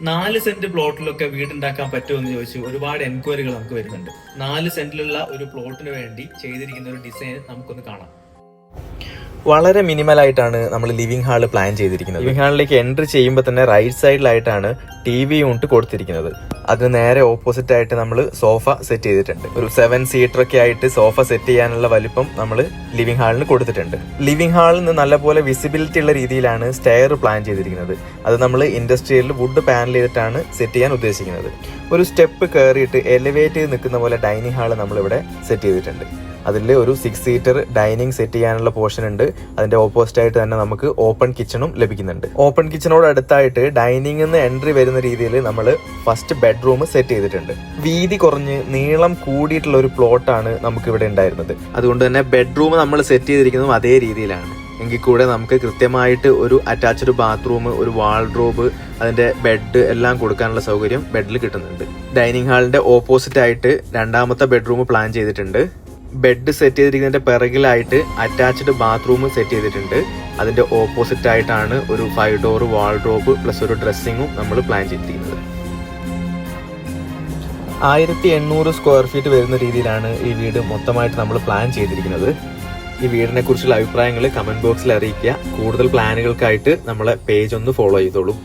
4 saint പ്ലോട്ടിലൊക്കെ വീടുണ്ടാക്കാൻ പറ്റുമോ എന്ന് ചോദിച്ച് ഒരുപാട് എൻക്വയറികൾ നമുക്ക് വരുന്നുണ്ട്. 4 സെന്റിലുള്ള ഒരു പ്ലോട്ടിന് വേണ്ടി ചെയ്തിരിക്കുന്ന ഒരു ഡിസൈൻ നമുക്കൊന്ന് കാണാം. വളരെ മിനിമൽ ആയിട്ടാണ് നമ്മൾ ലിവിംഗ് ഹാള് പ്ലാൻ ചെയ്തിരിക്കുന്നത്. ലിവിംഗ് ഹാളിലേക്ക് എൻട്രി ചെയ്യുമ്പോൾ തന്നെ റൈറ്റ് സൈഡിലായിട്ടാണ് TV യൂണിറ്റ് കൊടുത്തിരിക്കുന്നത്. അതിന് നേരെ ഓപ്പോസിറ്റ് ആയിട്ട് നമ്മൾ സോഫ സെറ്റ് ചെയ്തിട്ടുണ്ട്. ഒരു 7 സീറ്റർ ഒക്കെ ആയിട്ട് സോഫ സെറ്റ് ചെയ്യാനുള്ള വലിപ്പം നമ്മൾ ലിവിംഗ് ഹാളിന് കൊടുത്തിട്ടുണ്ട്. ലിവിംഗ് ഹാളിൽ നിന്ന് നല്ലപോലെ വിസിബിലിറ്റി ഉള്ള രീതിയിലാണ് സ്റ്റെയർ പ്ലാൻ ചെയ്തിരിക്കുന്നത്. അത് നമ്മൾ ഇൻഡസ്ട്രിയലിൽ വുഡ് പാനൽ ചെയ്തിട്ടാണ് സെറ്റ് ചെയ്യാൻ ഉദ്ദേശിക്കുന്നത്. ഒരു സ്റ്റെപ്പ് കയറിയിട്ട് എലിവേറ്റ് ചെയ്ത് നിൽക്കുന്ന പോലെ ഡൈനിങ് ഹാള് നമ്മളിവിടെ സെറ്റ് ചെയ്തിട്ടുണ്ട്. അതിൽ ഒരു 6 സീറ്റർ ഡൈനിങ് സെറ്റ് ചെയ്യാനുള്ള പോർഷൻ ഉണ്ട്. അതിന്റെ ഓപ്പോസിറ്റ് ആയിട്ട് തന്നെ നമുക്ക് ഓപ്പൺ കിച്ചണും ലഭിക്കുന്നുണ്ട്. ഓപ്പൺ കിച്ചണോട് അടുത്തായിട്ട് ഡൈനിങ്ങിൽ നിന്ന് എൻട്രി വരുന്ന രീതിയിൽ നമ്മൾ ഫസ്റ്റ് ബെഡ്റൂം സെറ്റ് ചെയ്തിട്ടുണ്ട്. വീതി കുറഞ്ഞ് നീളം കൂടിയിട്ടുള്ള ഒരു പ്ലോട്ടാണ് നമുക്ക് ഇവിടെ ഉണ്ടായിരുന്നത്. അതുകൊണ്ട് തന്നെ ബെഡ്റൂം നമ്മൾ സെറ്റ് ചെയ്തിരിക്കുന്നതും അതേ രീതിയിലാണ്. എങ്കിൽ കൂടെ നമുക്ക് കൃത്യമായിട്ട് ഒരു അറ്റാച്ച്ഡ് ബാത്റൂം, ഒരു വാൾഡ്രോബ്, അതിന്റെ ബെഡ് എല്ലാം കൊടുക്കാനുള്ള സൗകര്യം ബെഡിൽ കിട്ടുന്നുണ്ട്. ഡൈനിങ് ഹാളിന്റെ ഓപ്പോസിറ്റ് ആയിട്ട് രണ്ടാമത്തെ ബെഡ്റൂം പ്ലാൻ ചെയ്തിട്ടുണ്ട്. ബെഡ് സെറ്റ് ചെയ്തിരിക്കുന്നതിന്റെ പിറകിലായിട്ട് അറ്റാച്ച്ഡ് ബാത്റൂം സെറ്റ് ചെയ്തിട്ടുണ്ട്. അതിന്റെ ഓപ്പോസിറ്റ് ആയിട്ടാണ് ഒരു 5 ഡോർ വാൾഡ്രോബ് പ്ലസ് ഒരു ഡ്രസ്സിങ്ങും നമ്മൾ പ്ലാൻ ചെയ്തിരിക്കുന്നത്. 1800 സ്ക്വയർ ഫീറ്റ് വരുന്ന രീതിയിലാണ് ഈ വീട് മൊത്തമായിട്ട് നമ്മൾ പ്ലാൻ ചെയ്തിരിക്കുന്നത്. ഈ വീടിനെ കുറിച്ചുള്ള അഭിപ്രായങ്ങൾ കമന്റ് ബോക്സിൽ അറിയിക്കുക. കൂടുതൽ പ്ലാനുകൾക്കായിട്ട് നമ്മളെ പേജ് ഒന്ന് ഫോളോ ചെയ്തോളൂ.